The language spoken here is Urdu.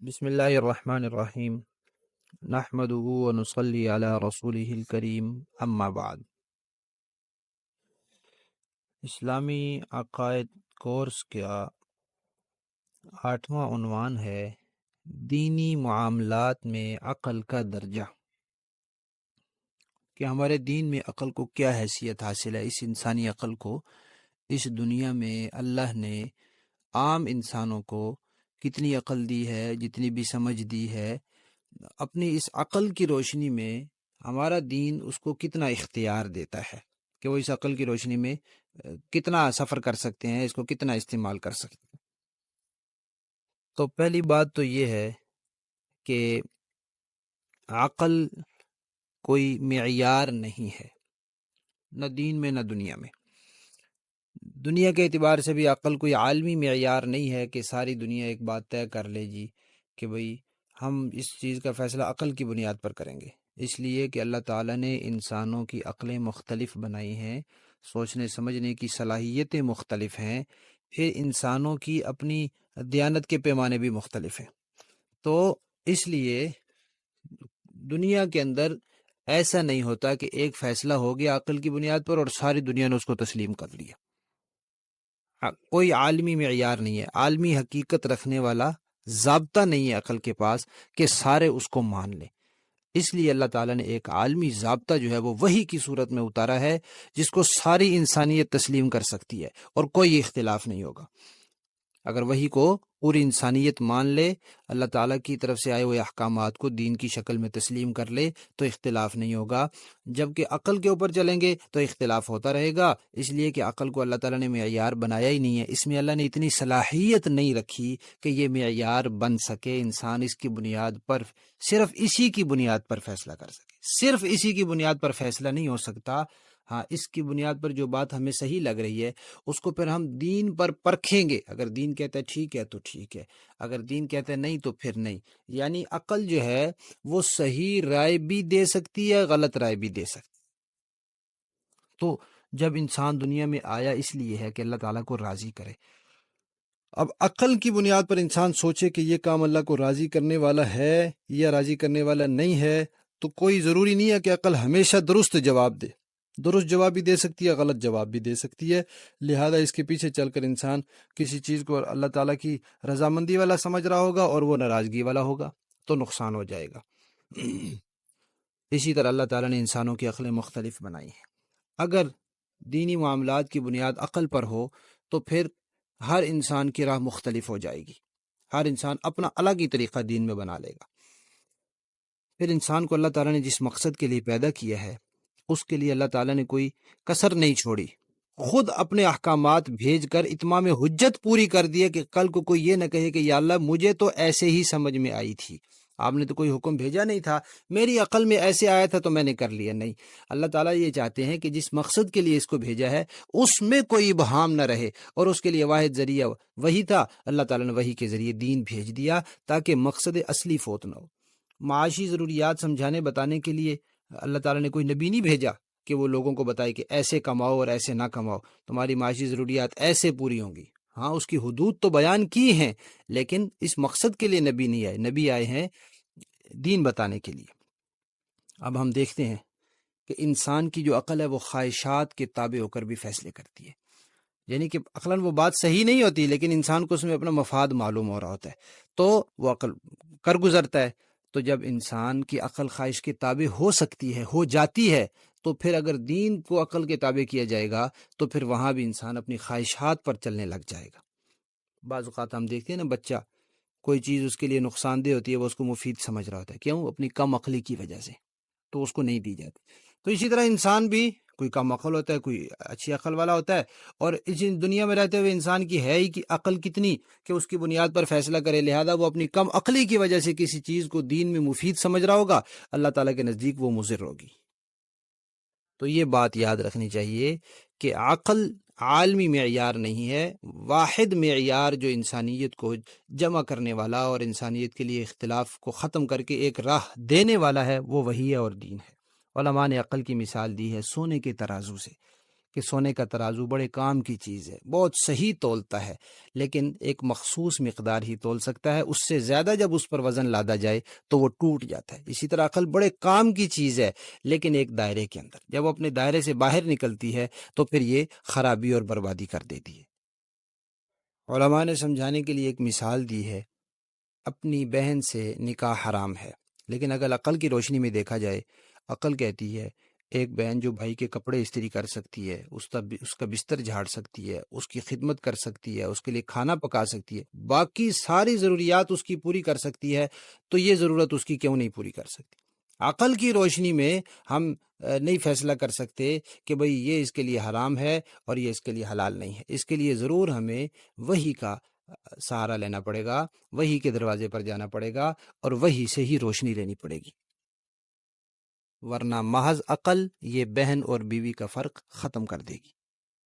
بسم اللہ الرحمن الرحیم نحمده ونصلی علی رسوله الکریم اما بعد۔ اسلامی عقائد کورس کا 8واں عنوان ہے دینی معاملات میں عقل کا درجہ، کہ ہمارے دین میں عقل کو کیا حیثیت حاصل ہے۔ اس انسانی عقل کو اس دنیا میں اللہ نے عام انسانوں کو کتنی عقل دی ہے، جتنی بھی سمجھ دی ہے، اپنی اس عقل کی روشنی میں ہمارا دین اس کو کتنا اختیار دیتا ہے کہ وہ اس عقل کی روشنی میں کتنا سفر کر سکتے ہیں، اس کو کتنا استعمال کر سکتے ہیں۔ تو پہلی بات تو یہ ہے کہ عقل کوئی معیار نہیں ہے، نہ دین میں نہ دنیا میں۔ دنیا کے اعتبار سے بھی عقل کوئی عالمی معیار نہیں ہے کہ ساری دنیا ایک بات طے کر لے جی کہ بھئی ہم اس چیز کا فیصلہ عقل کی بنیاد پر کریں گے، اس لیے کہ اللہ تعالیٰ نے انسانوں کی عقلیں مختلف بنائی ہیں، سوچنے سمجھنے کی صلاحیتیں مختلف ہیں، پھر انسانوں کی اپنی دیانت کے پیمانے بھی مختلف ہیں۔ تو اس لیے دنیا کے اندر ایسا نہیں ہوتا کہ ایک فیصلہ ہو گیا عقل کی بنیاد پر اور ساری دنیا نے اس کو تسلیم کر لیا۔ کوئی عالمی معیار نہیں ہے، عالمی حقیقت رکھنے والا ضابطہ نہیں ہے عقل کے پاس کہ سارے اس کو مان لیں۔ اس لیے اللہ تعالیٰ نے ایک عالمی ضابطہ جو ہے وہ وحی کی صورت میں اتارا ہے، جس کو ساری انسانیت تسلیم کر سکتی ہے اور کوئی اختلاف نہیں ہوگا۔ اگر وحی کو پوری انسانیت مان لے، اللہ تعالیٰ کی طرف سے آئے ہوئے احکامات کو دین کی شکل میں تسلیم کر لے تو اختلاف نہیں ہوگا۔ جبکہ عقل کے اوپر چلیں گے تو اختلاف ہوتا رہے گا، اس لیے کہ عقل کو اللہ تعالیٰ نے معیار بنایا ہی نہیں ہے، اس میں اللہ نے اتنی صلاحیت نہیں رکھی کہ یہ معیار بن سکے، انسان اس کی بنیاد پر صرف اسی کی بنیاد پر فیصلہ کر سکے۔ صرف اسی کی بنیاد پر فیصلہ نہیں ہو سکتا۔ ہاں، اس کی بنیاد پر جو بات ہمیں صحیح لگ رہی ہے اس کو پھر ہم دین پر پرکھیں گے، اگر دین کہتا ہے ٹھیک ہے تو ٹھیک ہے، اگر دین کہتا ہے نہیں تو پھر نہیں۔ یعنی عقل جو ہے وہ صحیح رائے بھی دے سکتی ہے، غلط رائے بھی دے سکتی ہے۔ تو جب انسان دنیا میں آیا اس لیے ہے کہ اللہ تعالیٰ کو راضی کرے۔ اب عقل کی بنیاد پر انسان سوچے کہ یہ کام اللہ کو راضی کرنے والا ہے یا راضی کرنے والا نہیں ہے، تو کوئی ضروری نہیں ہے کہ عقل ہمیشہ درست جواب دے۔ درست جواب بھی دے سکتی ہے، غلط جواب بھی دے سکتی ہے، لہذا اس کے پیچھے چل کر انسان کسی چیز کو اللہ تعالیٰ کی رضامندی والا سمجھ رہا ہوگا اور وہ ناراضگی والا ہوگا تو نقصان ہو جائے گا۔ اسی طرح اللہ تعالیٰ نے انسانوں کی عقلیں مختلف بنائی ہیں۔ اگر دینی معاملات کی بنیاد عقل پر ہو تو پھر ہر انسان کی راہ مختلف ہو جائے گی، ہر انسان اپنا الگ ہی طریقہ دین میں بنا لے گا۔ پھر انسان کو اللہ تعالیٰ نے جس مقصد کے لیے پیدا کیا ہے اس کے لیے اللہ تعالیٰ نے کوئی کسر نہیں چھوڑی، خود اپنے احکامات بھیج کر اتمام حجت پوری کر دی کہ کل کو کوئی یہ نہ کہے کہ یا اللہ مجھے تو ایسے ہی سمجھ میں آئی تھی، آپ نے تو کوئی حکم بھیجا نہیں تھا، میری عقل میں ایسے آیا تھا تو میں نے کر لیا۔ نہیں، اللہ تعالیٰ یہ چاہتے ہیں کہ جس مقصد کے لیے اس کو بھیجا ہے اس میں کوئی ابہام نہ رہے، اور اس کے لیے واحد ذریعہ وہی تھا، اللہ تعالیٰ نے وہی کے ذریعے دین بھیج دیا تاکہ مقصد اصلی فوت نہ ہو۔ معاشی ضروریات سمجھانے بتانے کے لیے اللہ تعالیٰ نے کوئی نبی نہیں بھیجا کہ وہ لوگوں کو بتائے کہ ایسے کماؤ اور ایسے نہ کماؤ، تمہاری معاشی ضروریات ایسے پوری ہوں گی۔ ہاں، اس کی حدود تو بیان کی ہیں، لیکن اس مقصد کے لیے نبی نہیں آئے، نبی آئے ہیں دین بتانے کے لیے۔ اب ہم دیکھتے ہیں کہ انسان کی جو عقل ہے وہ خواہشات کے تابع ہو کر بھی فیصلے کرتی ہے، یعنی کہ عقلاً وہ بات صحیح نہیں ہوتی لیکن انسان کو اس میں اپنا مفاد معلوم ہو رہا ہوتا ہے تو وہ عقل کر گزرتا ہے۔ تو جب انسان کی عقل خواہش کے تابع ہو سکتی ہے، ہو جاتی ہے، تو پھر اگر دین کو عقل کے تابع کیا جائے گا تو پھر وہاں بھی انسان اپنی خواہشات پر چلنے لگ جائے گا۔ بعض اوقات ہم دیکھتے ہیں نا، بچہ کوئی چیز اس کے لیے نقصان دہ ہوتی ہے وہ اس کو مفید سمجھ رہا ہوتا ہے، کیوں؟ اپنی کم عقلی کی وجہ سے، تو اس کو نہیں دی جاتی۔ تو اسی طرح انسان بھی کوئی کم عقل ہوتا ہے، کوئی اچھی عقل والا ہوتا ہے، اور اس دنیا میں رہتے ہوئے انسان کی ہے ہی کہ عقل کتنی کہ اس کی بنیاد پر فیصلہ کرے، لہذا وہ اپنی کم عقلی کی وجہ سے کسی چیز کو دین میں مفید سمجھ رہا ہوگا، اللہ تعالیٰ کے نزدیک وہ مضر ہوگی۔ تو یہ بات یاد رکھنی چاہیے کہ عقل عالمی معیار نہیں ہے، واحد معیار جو انسانیت کو جمع کرنے والا اور انسانیت کے لیے اختلاف کو ختم کر کے ایک راہ دینے والا ہے وہ وحی ہے اور دین ہے۔ علماء نے عقل کی مثال دی ہے سونے کے ترازو سے، کہ سونے کا ترازو بڑے کام کی چیز ہے، بہت صحیح تولتا ہے، لیکن ایک مخصوص مقدار ہی تول سکتا ہے، اس سے زیادہ جب اس پر وزن لادا جائے تو وہ ٹوٹ جاتا ہے۔ اسی طرح عقل بڑے کام کی چیز ہے، لیکن ایک دائرے کے اندر، جب اپنے دائرے سے باہر نکلتی ہے تو پھر یہ خرابی اور بربادی کر دیتی ہے۔ علماء نے سمجھانے کے لیے ایک مثال دی ہے، اپنی بہن سے نکاح حرام ہے، لیکن اگر عقل کی روشنی میں دیکھا جائے، عقل کہتی ہے ایک بہن جو بھائی کے کپڑے استری کر سکتی ہے، اس کا بستر جھاڑ سکتی ہے، اس کی خدمت کر سکتی ہے، اس کے لیے کھانا پکا سکتی ہے، باقی ساری ضروریات اس کی پوری کر سکتی ہے، تو یہ ضرورت اس کی کیوں نہیں پوری کر سکتی؟ عقل کی روشنی میں ہم نہیں فیصلہ کر سکتے کہ بھئی یہ اس کے لیے حرام ہے اور یہ اس کے لیے حلال نہیں ہے۔ اس کے لیے ضرور ہمیں وحی کا سہارا لینا پڑے گا، وحی کے دروازے پر جانا پڑے گا اور وحی سے ہی روشنی لینی پڑے گی، ورنہ محض عقل یہ بہن اور بیوی کا فرق ختم کر دے گی۔